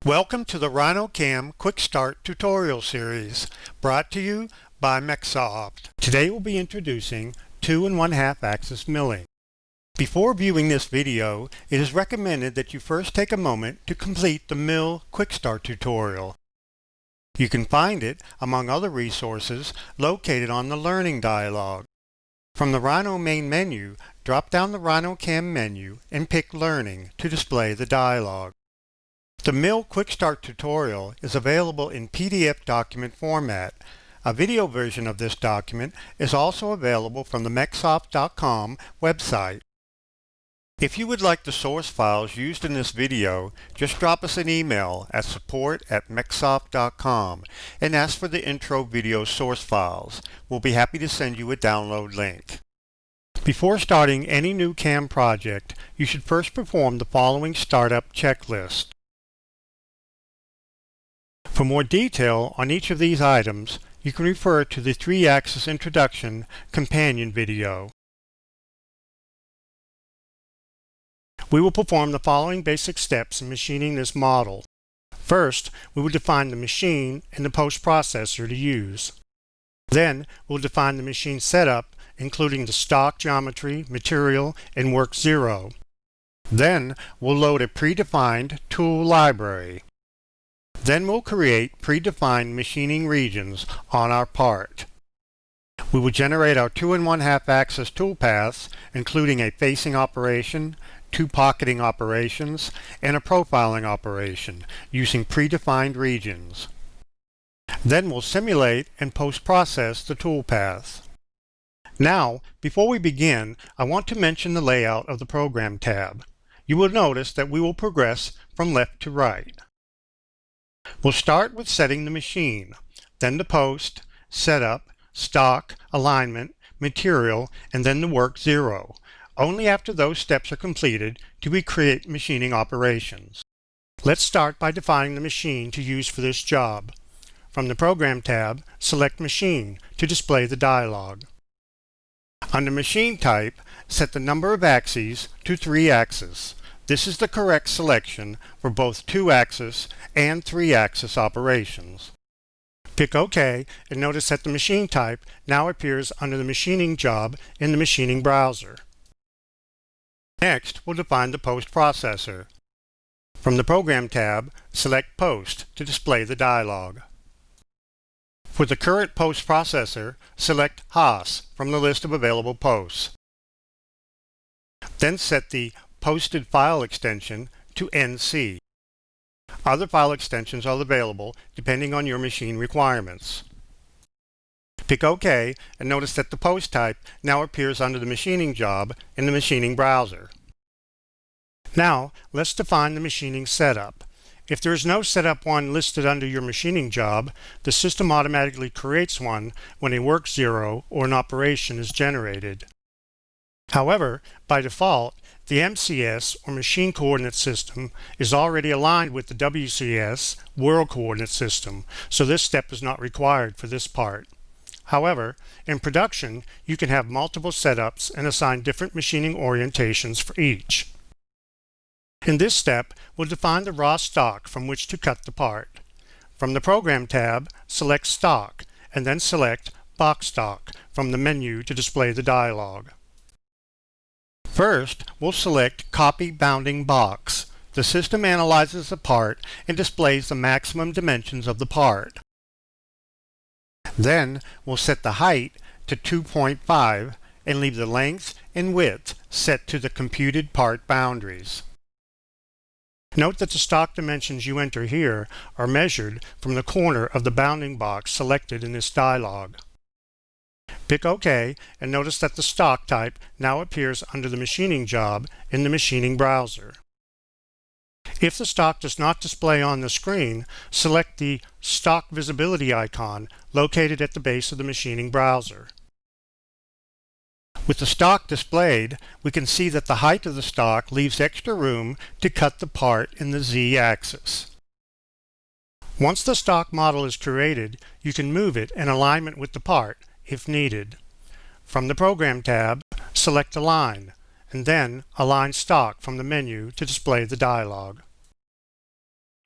Welcome to the RhinoCAM Quick Start tutorial series, brought to you by MecSoft. Today we'll be introducing 2 1/2 axis milling. Before viewing this video, it is recommended that you first take a moment to complete the Mill Quick Start tutorial. You can find it, among other resources, located on the Learning dialog. From the Rhino main menu, drop down the RhinoCAM menu and pick Learning to display the dialog. The Mill Quick Start tutorial is available in PDF document format. A video version of this document is also available from the MecSoft.com website. If you would like the source files used in this video, just drop us an email at support@MecSoft.com and ask for the intro video source files. We'll be happy to send you a download link. Before starting any new CAM project, you should first perform the following startup checklist. For more detail on each of these items, you can refer to the 3-axis introduction companion video. We will perform the following basic steps in machining this model. First, we will define the machine and the post-processor to use. Then, we'll define the machine setup, including the stock geometry, material, and work 0. Then, we'll load a predefined tool library. Then we'll create predefined machining regions on our part. We will generate our 2 1/2 axis toolpaths, including a facing operation, 2 pocketing operations, and a profiling operation, using predefined regions. Then we'll simulate and post-process the toolpaths. Now, before we begin, I want to mention the layout of the Program tab. You will notice that we will progress from left to right. We'll start with setting the machine, then the post, setup, stock, alignment, material, and then the work 0. Only after those steps are completed do we create machining operations. Let's start by defining the machine to use for this job. From the Program tab, select Machine to display the dialog. Under Machine Type, set the number of axes to 3 axis. This is the correct selection for both 2-axis and 3-axis operations. Pick OK and notice that the machine type now appears under the machining job in the machining browser. Next, we'll define the post processor. From the Program tab, select Post to display the dialog. For the current post processor, select Haas from the list of available posts. Then set the posted file extension to NC. Other file extensions are available depending on your machine requirements. Pick OK and notice that the post type now appears under the machining job in the machining browser. Now let's define the machining setup. If there is no setup 1 listed under your machining job, the system automatically creates one when a work 0 or an operation is generated. However, by default, the MCS, or Machine Coordinate System, is already aligned with the WCS, World Coordinate System, so this step is not required for this part. However, in production, you can have multiple setups and assign different machining orientations for each. In this step, we'll define the raw stock from which to cut the part. From the Program tab, select Stock, and then select Box Stock from the menu to display the dialog. First, we'll select Copy Bounding Box. The system analyzes the part and displays the maximum dimensions of the part. Then, we'll set the height to 2.5 and leave the length and width set to the computed part boundaries. Note that the stock dimensions you enter here are measured from the corner of the bounding box selected in this dialog. Pick OK and notice that the stock type now appears under the machining job in the machining browser. If the stock does not display on the screen, select the Stock Visibility icon located at the base of the machining browser. With the stock displayed, we can see that the height of the stock leaves extra room to cut the part in the Z-axis. Once the stock model is created, you can move it in alignment with the part if needed. From the Program tab, select Align, and then Align Stock from the menu to display the dialog.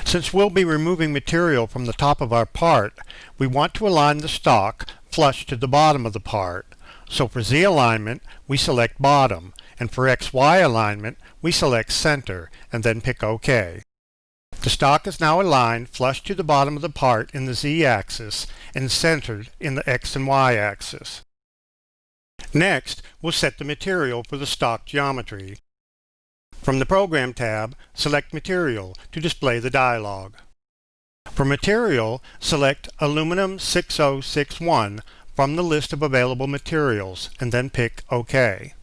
Since we'll be removing material from the top of our part, we want to align the stock flush to the bottom of the part. So for Z alignment, we select bottom, and for XY alignment, we select center, and then pick OK. The stock is now aligned flush to the bottom of the part in the Z-axis and centered in the X and Y axis. Next, we'll set the material for the stock geometry. From the Program tab, select Material to display the dialog. For Material, select Aluminum 6061 from the list of available materials and then pick OK.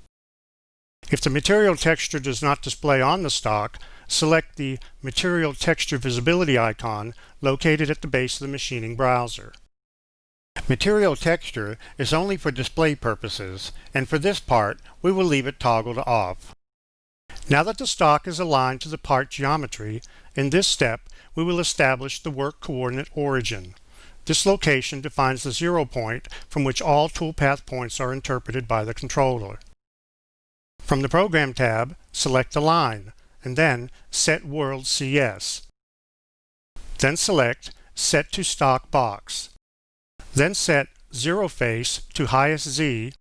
If the material texture does not display on the stock, select the Material Texture Visibility icon located at the base of the machining browser. Material texture is only for display purposes, and for this part, we will leave it toggled off. Now that the stock is aligned to the part geometry, in this step, we will establish the work coordinate origin. This location defines the 0 point from which all toolpath points are interpreted by the controller. From the Program tab, select Align, and then Set World CS. Then select Set to Stock Box. Then set 0 face to highest Z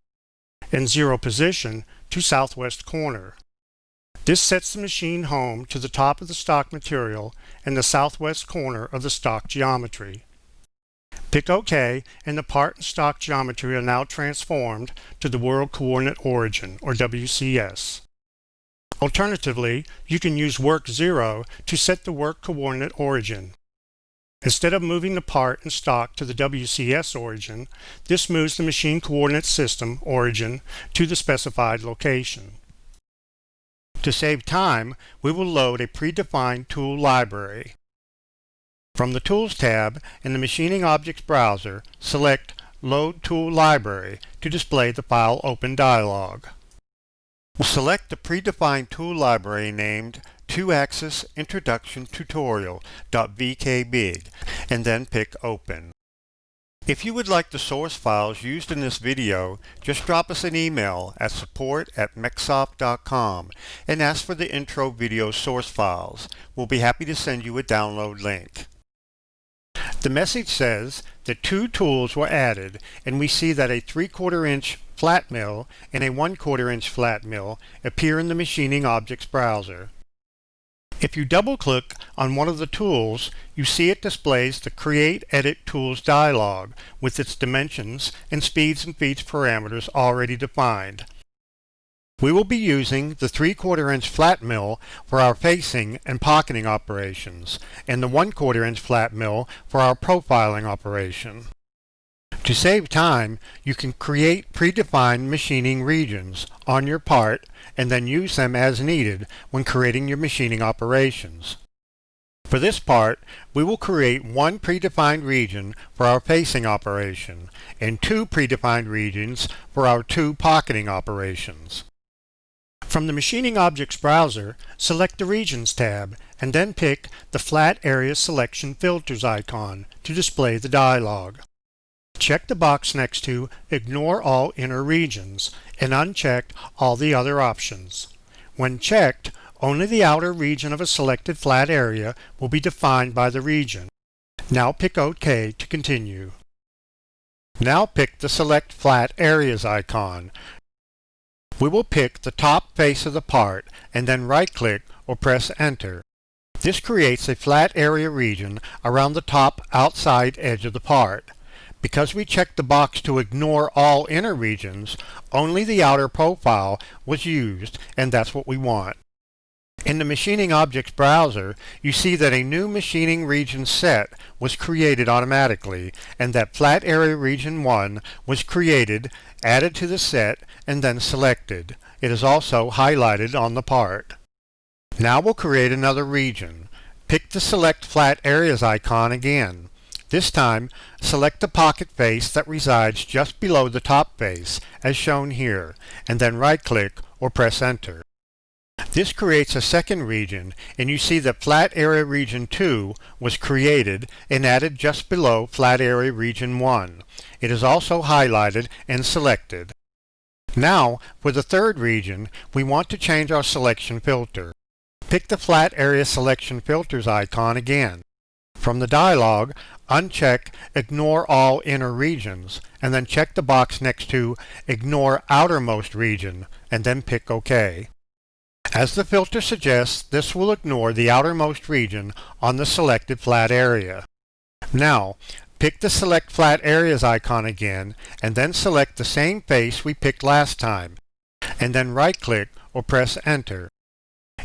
and 0 position to southwest corner. This sets the machine home to the top of the stock material and the southwest corner of the stock geometry. Pick OK, and the part and stock geometry are now transformed to the World Coordinate Origin, or WCS. Alternatively, you can use Work 0 to set the Work Coordinate Origin. Instead of moving the part and stock to the WCS origin, this moves the machine coordinate system origin to the specified location. To save time, we will load a predefined tool library. From the Tools tab in the Machining Objects browser, select Load Tool Library to display the File Open dialog. We'll select the predefined tool library named 2-Axis Introduction Tutorial.vkbig and then pick Open. If you would like the source files used in this video, just drop us an email at support@mecsoft.com and ask for the intro video source files. We'll be happy to send you a download link. The message says that 2 tools were added, and we see that a 3/4 inch flat mill and a 1/4 inch flat mill appear in the Machining Objects browser. If you double-click on one of the tools, you see it displays the Create Edit Tools dialog with its dimensions and speeds and feeds parameters already defined. We will be using the 3/4 inch flat mill for our facing and pocketing operations, and the 1/4 inch flat mill for our profiling operation. To save time, you can create predefined machining regions on your part and then use them as needed when creating your machining operations. For this part, we will create 1 predefined region for our facing operation and 2 predefined regions for our 2 pocketing operations. From the Machining Objects browser, select the Regions tab and then pick the Flat Area Selection Filters icon to display the dialog. Check the box next to Ignore All Inner Regions and uncheck all the other options. When checked, only the outer region of a selected flat area will be defined by the region. Now pick OK to continue. Now pick the Select Flat Areas icon. We will pick the top face of the part and then right-click or press Enter. This creates a flat area region around the top outside edge of the part. Because we checked the box to ignore all inner regions, only the outer profile was used, and that's what we want. In the Machining Objects browser, you see that a new machining region set was created automatically, and that Flat Area Region 1 was created, added to the set, and then selected. It is also highlighted on the part. Now we'll create another region. Pick the Select Flat Areas icon again. This time, select the pocket face that resides just below the top face, as shown here, and then right-click or press Enter. This creates a second region, and you see that Flat Area Region 2 was created and added just below Flat Area Region 1. It is also highlighted and selected. Now, for the third region, we want to change our selection filter. Pick the Flat Area Selection Filters icon again. From the dialog, uncheck Ignore All Inner Regions, and then check the box next to Ignore Outermost Region, and then pick OK. As the filter suggests, this will ignore the outermost region on the selected flat area. Now, pick the Select Flat Areas icon again, and then select the same face we picked last time, and then right-click or press Enter.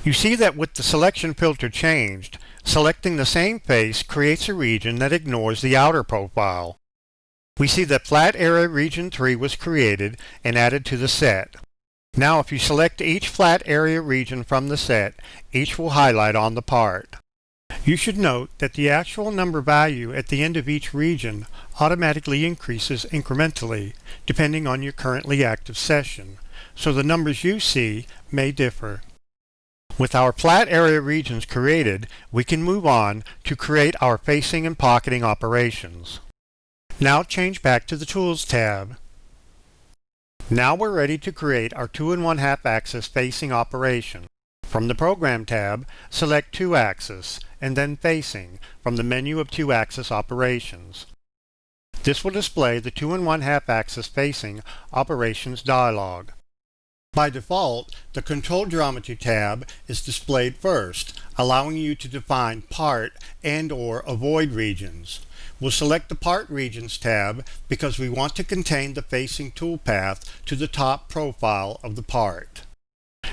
You see that with the selection filter changed, selecting the same face creates a region that ignores the outer profile. We see that Flat Area Region 3 was created and added to the set. Now if you select each flat area region from the set, each will highlight on the part. You should note that the actual number value at the end of each region automatically increases incrementally depending on your currently active session, so the numbers you see may differ. With our flat area regions created, we can move on to create our facing and pocketing operations. Now change back to the Tools tab. Now we're ready to create our 2 1/2 axis facing operation. From the Program tab, select 2 axis and then Facing from the menu of 2 axis operations. This will display the 2 1/2 axis facing operations dialog. By default, the Control Geometry tab is displayed first, allowing you to define part and/or avoid regions. We'll select the Part Regions tab because we want to contain the facing toolpath to the top profile of the part.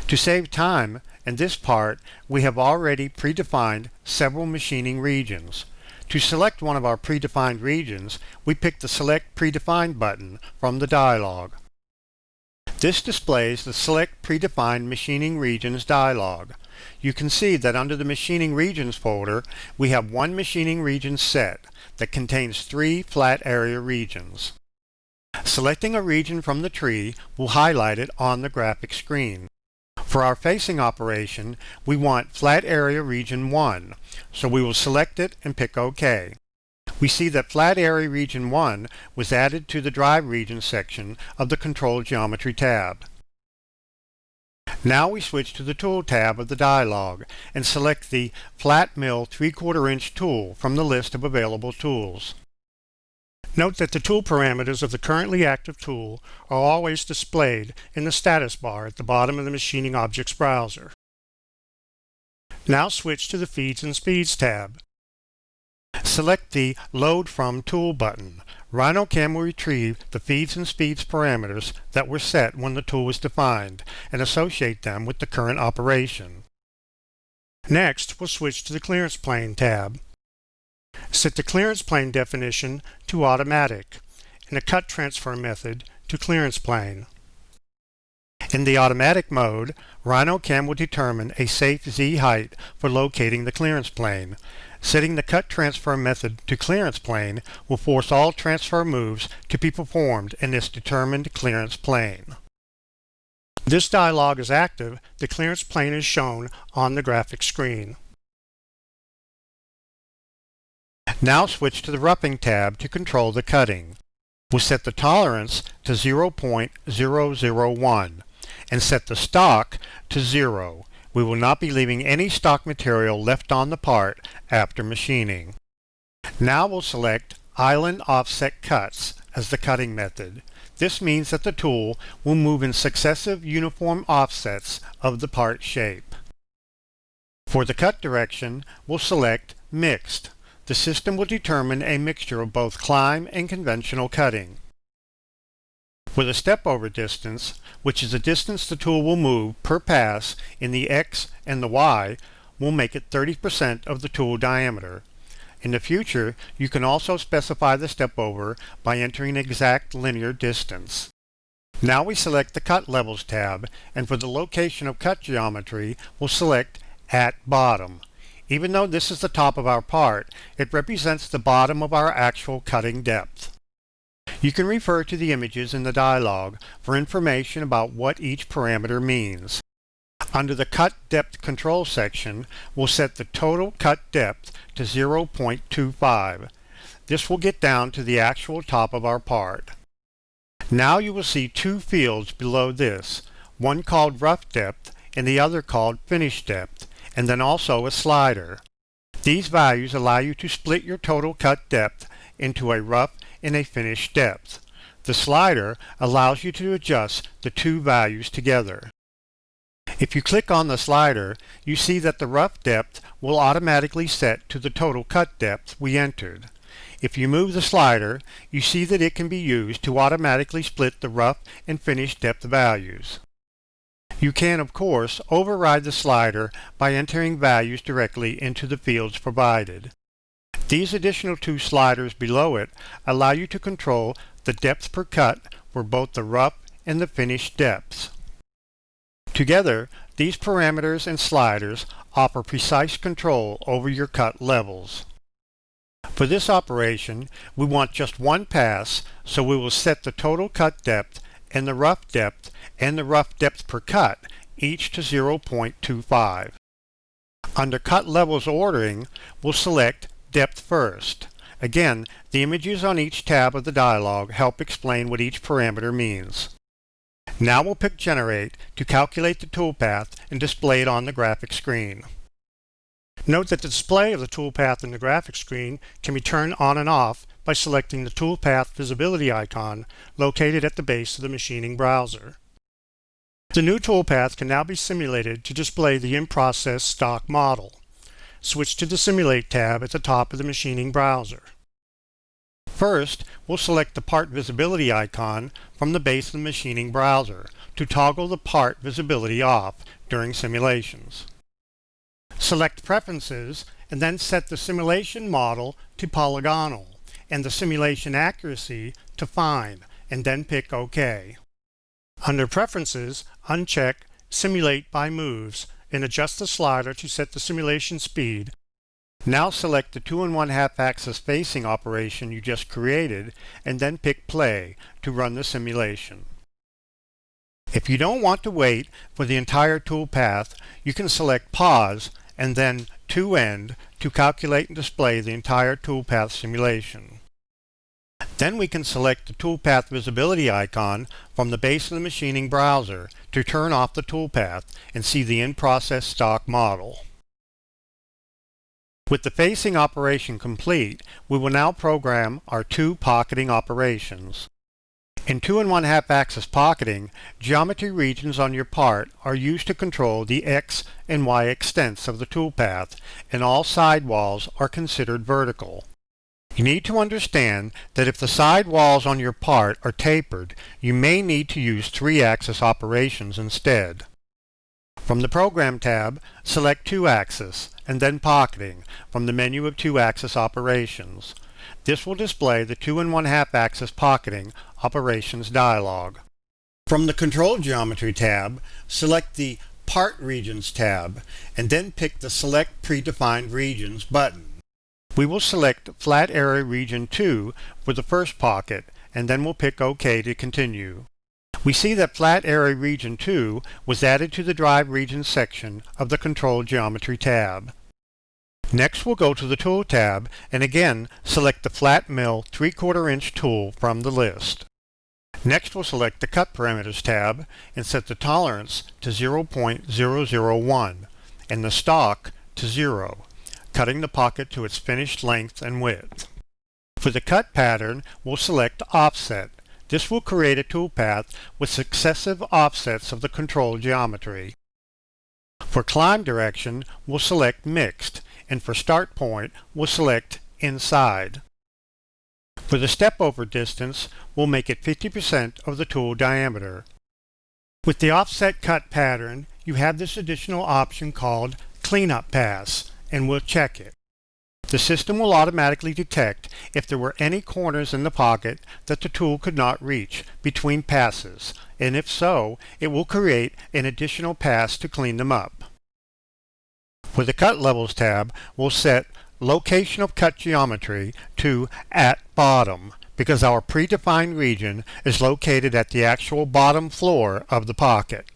To save time, in this part, we have already predefined several machining regions. To select one of our predefined regions, we pick the Select Predefined button from the dialog. This displays the Select Predefined Machining Regions dialog. You can see that under the Machining Regions folder, we have one machining region set that contains 3 flat area regions. Selecting a region from the tree will highlight it on the graphic screen. For our facing operation, we want Flat Area Region 1, so we will select it and pick OK. We see that Flat Area Region 1 was added to the Drive Region section of the Control Geometry tab. Now we switch to the Tool tab of the dialog and select the Flat Mill 3/4 inch tool from the list of available tools. Note that the tool parameters of the currently active tool are always displayed in the status bar at the bottom of the Machining Objects browser. Now switch to the Feeds and Speeds tab. Select the Load From Tool button. RhinoCAM will retrieve the feeds and speeds parameters that were set when the tool was defined and associate them with the current operation. Next, we'll switch to the Clearance Plane tab. Set the clearance plane definition to Automatic and the Cut Transfer method to Clearance Plane. In the automatic mode, RhinoCAM will determine a safe Z height for locating the clearance plane. Setting the Cut Transfer method to Clearance Plane will force all transfer moves to be performed in this determined clearance plane. This dialog is active. The clearance plane is shown on the graphic screen. Now switch to the Roughing tab to control the cutting. We'll set the tolerance to 0.001 and set the stock to 0. We will not be leaving any stock material left on the part after machining. Now we'll select Island Offset Cuts as the cutting method. This means that the tool will move in successive uniform offsets of the part shape. For the cut direction, we'll select Mixed. The system will determine a mixture of both climb and conventional cutting. For the step-over distance, which is the distance the tool will move per pass in the X and the Y, we'll make it 30% of the tool diameter. In the future, you can also specify the step-over by entering exact linear distance. Now we select the Cut Levels tab, and for the location of cut geometry, we'll select At Bottom. Even though this is the top of our part, it represents the bottom of our actual cutting depth. You can refer to the images in the dialog for information about what each parameter means. Under the Cut Depth Control section, we'll set the total cut depth to 0.25. This will get down to the actual top of our part. Now you will see 2 fields below this, one called Rough Depth and the other called Finish Depth, and then also a slider. These values allow you to split your total cut depth into a rough and a finished depth. The slider allows you to adjust the two values together. If you click on the slider, you see that the rough depth will automatically set to the total cut depth we entered. If you move the slider, you see that it can be used to automatically split the rough and finished depth values. You can, of course, override the slider by entering values directly into the fields provided. These additional two sliders below it allow you to control the depth per cut for both the rough and the finished depths. Together, these parameters and sliders offer precise control over your cut levels. For this operation, we want just one pass, so we will set the total cut depth and the rough depth per cut each to 0.25. Under Cut Levels Ordering, we'll select Depth first. Again, the images on each tab of the dialog help explain what each parameter means. Now we'll pick Generate to calculate the toolpath and display it on the graphic screen. Note that the display of the toolpath in the graphic screen can be turned on and off by selecting the toolpath visibility icon located at the base of the machining browser. The new toolpath can now be simulated to display the in-process stock model. Switch to the Simulate tab at the top of the machining browser. First, we'll select the part visibility icon from the base of the machining browser to toggle the part visibility off during simulations. Select Preferences and then set the simulation model to polygonal and the simulation accuracy to fine, and then pick OK. Under Preferences, uncheck Simulate by Moves and adjust the slider to set the simulation speed. Now select the 2 1/2 axis facing operation you just created and then pick Play to run the simulation. If you don't want to wait for the entire toolpath, you can select Pause and then To End to calculate and display the entire toolpath simulation. Then we can select the toolpath visibility icon from the base of the machining browser to turn off the toolpath and see the in-process stock model. With the facing operation complete, we will now program our two pocketing operations. In 2 1/2 axis pocketing, geometry regions on your part are used to control the X and Y extents of the toolpath, and all sidewalls are considered vertical. You need to understand that if the sidewalls on your part are tapered, you may need to use 3-axis operations instead. From the Program tab, select 2-axis and then Pocketing from the menu of 2-axis operations. This will display the 2 1/2 axis pocketing operations dialog. From the Control Geometry tab, select the Part Regions tab and then pick the Select Predefined Regions button. We will select Flat Area Region 2 for the first pocket and then we'll pick OK to continue. We see that Flat Area Region 2 was added to the Drive Regions section of the Control Geometry tab. Next we'll go to the Tool tab and again select the Flat Mill 3/4 inch tool from the list. Next we'll select the Cut Parameters tab and set the tolerance to 0.001 and the stock to 0, cutting the pocket to its finished length and width. For the cut pattern, we'll select Offset. This will create a toolpath with successive offsets of the control geometry. For climb direction, we'll select Mixed, and for start point, we'll select Inside. For the step over distance, we'll make it 50% of the tool diameter. With the offset cut pattern, you have this additional option called Cleanup Pass, and we'll check it. The system will automatically detect if there were any corners in the pocket that the tool could not reach between passes, and if so, it will create an additional pass to clean them up. For the Cut Levels tab, we'll set Location of Cut Geometry to At Bottom, because our predefined region is located at the actual bottom floor of the pocket.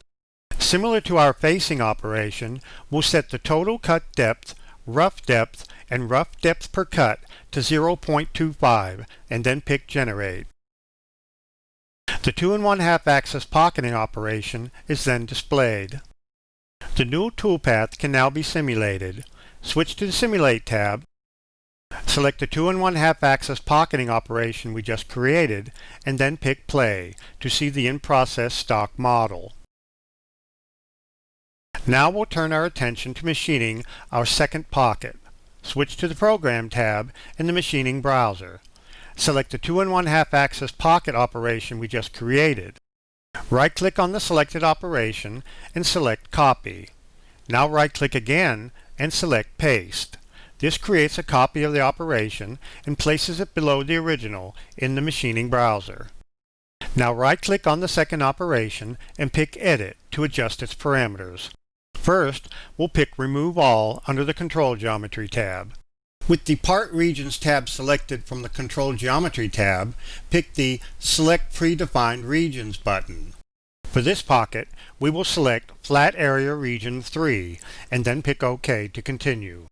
Similar to our facing operation, we'll set the total cut depth, rough depth, and rough depth per cut to 0.25 and then pick Generate. The 2 1/2 axis pocketing operation is then displayed. The new toolpath can now be simulated. Switch to the Simulate tab, select the 2 1/2 axis pocketing operation we just created, and then pick Play to see the in-process stock model. Now we'll turn our attention to machining our second pocket. Switch to the Program tab in the Machining browser. Select the 2 1/2 axis pocket operation we just created. Right-click on the selected operation and select Copy. Now right-click again and select Paste. This creates a copy of the operation and places it below the original in the machining browser. Now right-click on the second operation and pick Edit to adjust its parameters. First, we'll pick Remove All under the Control Geometry tab. With the Part Regions tab selected from the Control Geometry tab, pick the Select Predefined Regions button. For this pocket, we will select Flat Area Region 3 and then pick OK to continue.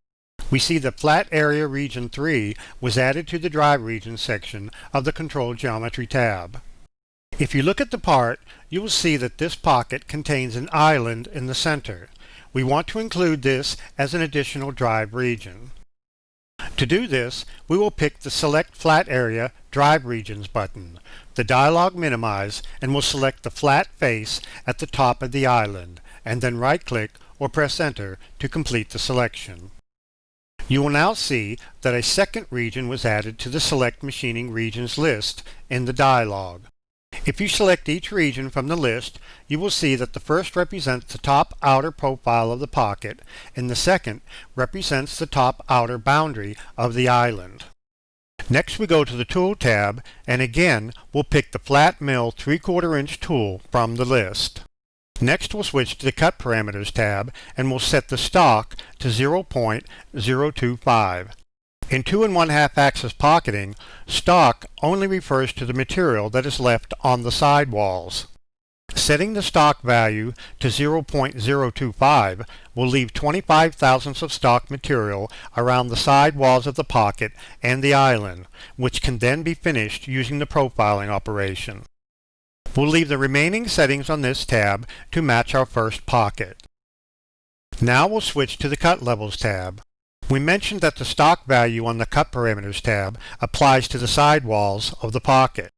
We see that Flat Area Region 3 was added to the Drive Region section of the Control Geometry tab. If you look at the part, you will see that this pocket contains an island in the center. We want to include this as an additional drive region. To do this, we will pick the Select Flat Area Drive Regions button. The dialog minimize and we'll select the flat face at the top of the island, and then right-click or press Enter to complete the selection. You will now see that a second region was added to the Select Machining Regions list in the dialog. If you select each region from the list, you will see that the first represents the top outer profile of the pocket, and the second represents the top outer boundary of the island. Next we go to the Tool tab, and again we'll pick the Flat Mill 3/4 inch tool from the list. Next we'll switch to the Cut Parameters tab, and we'll set the stock to 0.025. In 2 1/2 axis pocketing, stock only refers to the material that is left on the sidewalls. Setting the stock value to 0.025 will leave 25 thousandths of stock material around the side walls of the pocket and the island, which can then be finished using the profiling operation. We'll leave the remaining settings on this tab to match our first pocket. Now we'll switch to the Cut Levels tab. We mentioned that the stock value on the Cut Parameters tab applies to the sidewalls of the pocket.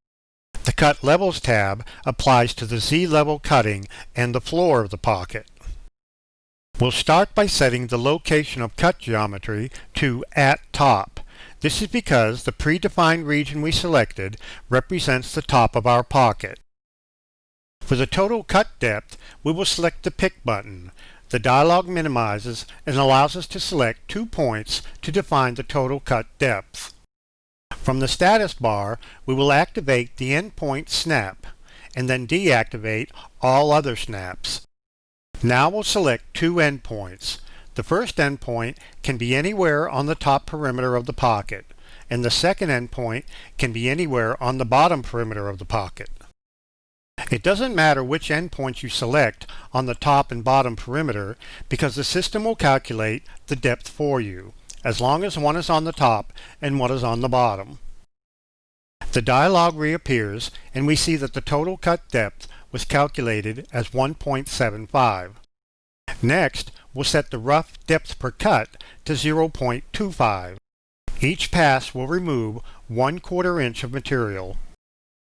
The Cut Levels tab applies to the Z-level cutting and the floor of the pocket. We'll start by setting the location of cut geometry to At Top. This is because the predefined region we selected represents the top of our pocket. For the total cut depth, we will select the Pick button. The dialog minimizes and allows us to select 2 points to define the total cut depth. From the status bar, we will activate the Endpoint Snap and then deactivate all other snaps. Now we'll select 2 endpoints. The first endpoint can be anywhere on the top perimeter of the pocket, and the second endpoint can be anywhere on the bottom perimeter of the pocket. It doesn't matter which endpoints you select on the top and bottom perimeter because the system will calculate the depth for you, as long as one is on the top and one is on the bottom. The dialog reappears and we see that the total cut depth was calculated as 1.75. Next, we'll set the rough depth per cut to 0.25. Each pass will remove 1/4 inch of material.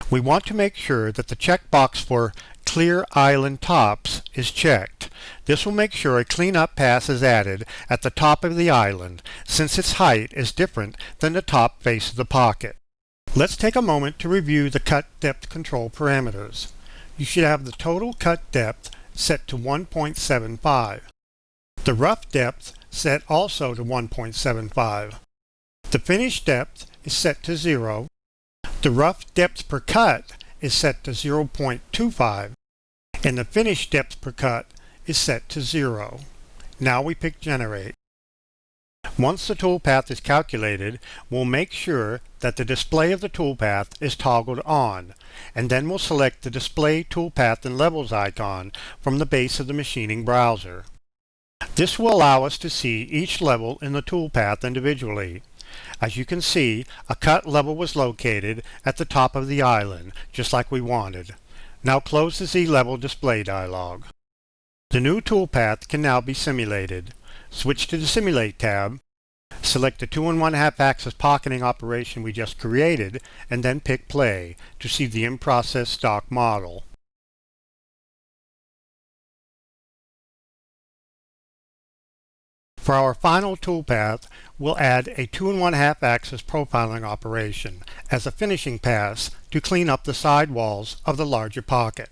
We want to make sure that the checkbox for Clear Island Tops is checked. This will make sure a cleanup pass is added at the top of the island, since its height is different than the top face of the pocket. Let's take a moment to review the cut depth control parameters. You should have the total cut depth set to 1.75. The rough depth set also to 1.75. The finish depth is set to 0. The rough depth per cut is set to 0.25, and the finish depth per cut is set to 0. Now we pick Generate. Once the toolpath is calculated, we'll make sure that the display of the toolpath is toggled on, and then we'll select the Display Toolpath and Levels icon from the base of the machining browser. This will allow us to see each level in the toolpath individually. As you can see, a cut level was located at the top of the island, just like we wanted. Now close the Z-level display dialog. The new toolpath can now be simulated. Switch to the Simulate tab, select the 2 1/2 axis pocketing operation we just created, and then pick Play to see the in-process stock model. For our final toolpath, we'll add a 2 1/2 axis profiling operation as a finishing pass to clean up the side walls of the larger pocket.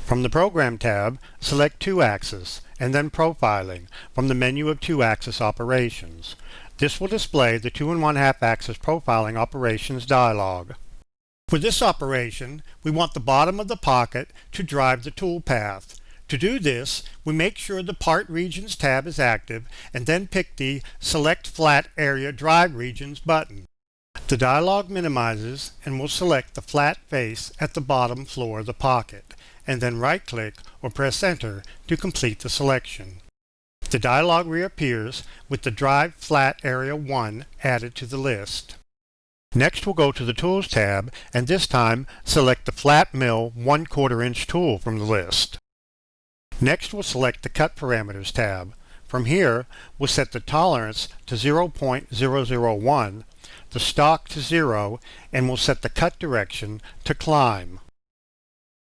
From the Program tab, select 2 axis and then Profiling from the menu of 2 axis operations. This will display the 2 1/2 axis profiling operations dialog. For this operation, we want the bottom of the pocket to drive the toolpath. To do this, we make sure the Part Regions tab is active and then pick the Select Flat Area Drive Regions button. The dialog minimizes and will select the flat face at the bottom floor of the pocket, and then right-click or press Enter to complete the selection. The dialog reappears with the Drive Flat Area 1 added to the list. Next we'll go to the Tools tab and this time select the Flat Mill 1/4 inch tool from the list. Next we'll select the Cut Parameters tab. From here we'll set the tolerance to 0.001, the stock to 0, and we'll set the cut direction to climb.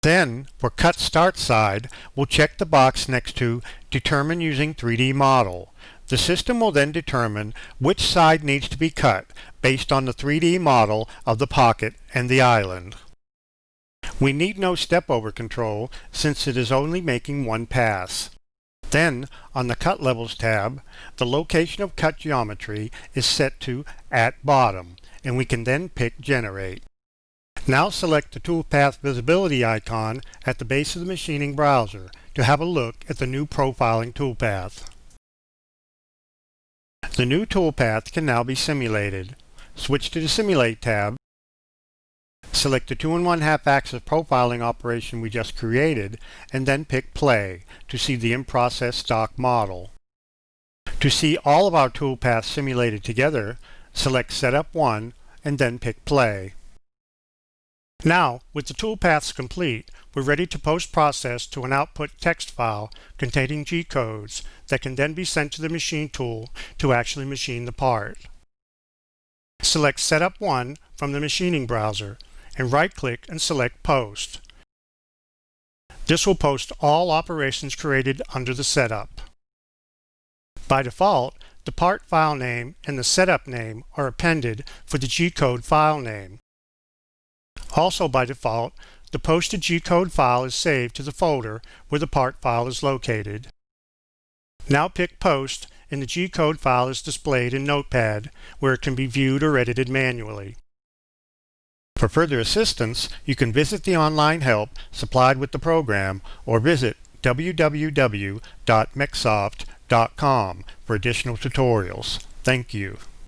Then, for Cut Start Side, we'll check the box next to Determine using 3D Model. The system will then determine which side needs to be cut based on the 3D model of the pocket and the island. We need no step-over control since it is only making one pass. Then, on the Cut Levels tab, the location of cut geometry is set to At Bottom, and we can then pick Generate. Now select the Toolpath visibility icon at the base of the machining browser to have a look at the new profiling toolpath. The new toolpath can now be simulated. Switch to the Simulate tab, select the 2 1/2 axis profiling operation we just created, and then pick Play to see the in-process stock model. To see all of our toolpaths simulated together, select Setup 1 and then pick Play. Now, with the toolpaths complete, we're ready to post-process to an output text file containing G-codes that can then be sent to the machine tool to actually machine the part. Select Setup 1 from the machining browser and right-click and select Post. This will post all operations created under the setup. By default, the part file name and the setup name are appended for the G-code file name. Also by default, the posted G-code file is saved to the folder where the part file is located. Now pick Post and the G-code file is displayed in Notepad where it can be viewed or edited manually. For further assistance, you can visit the online help supplied with the program or visit www.mecsoft.com for additional tutorials. Thank you.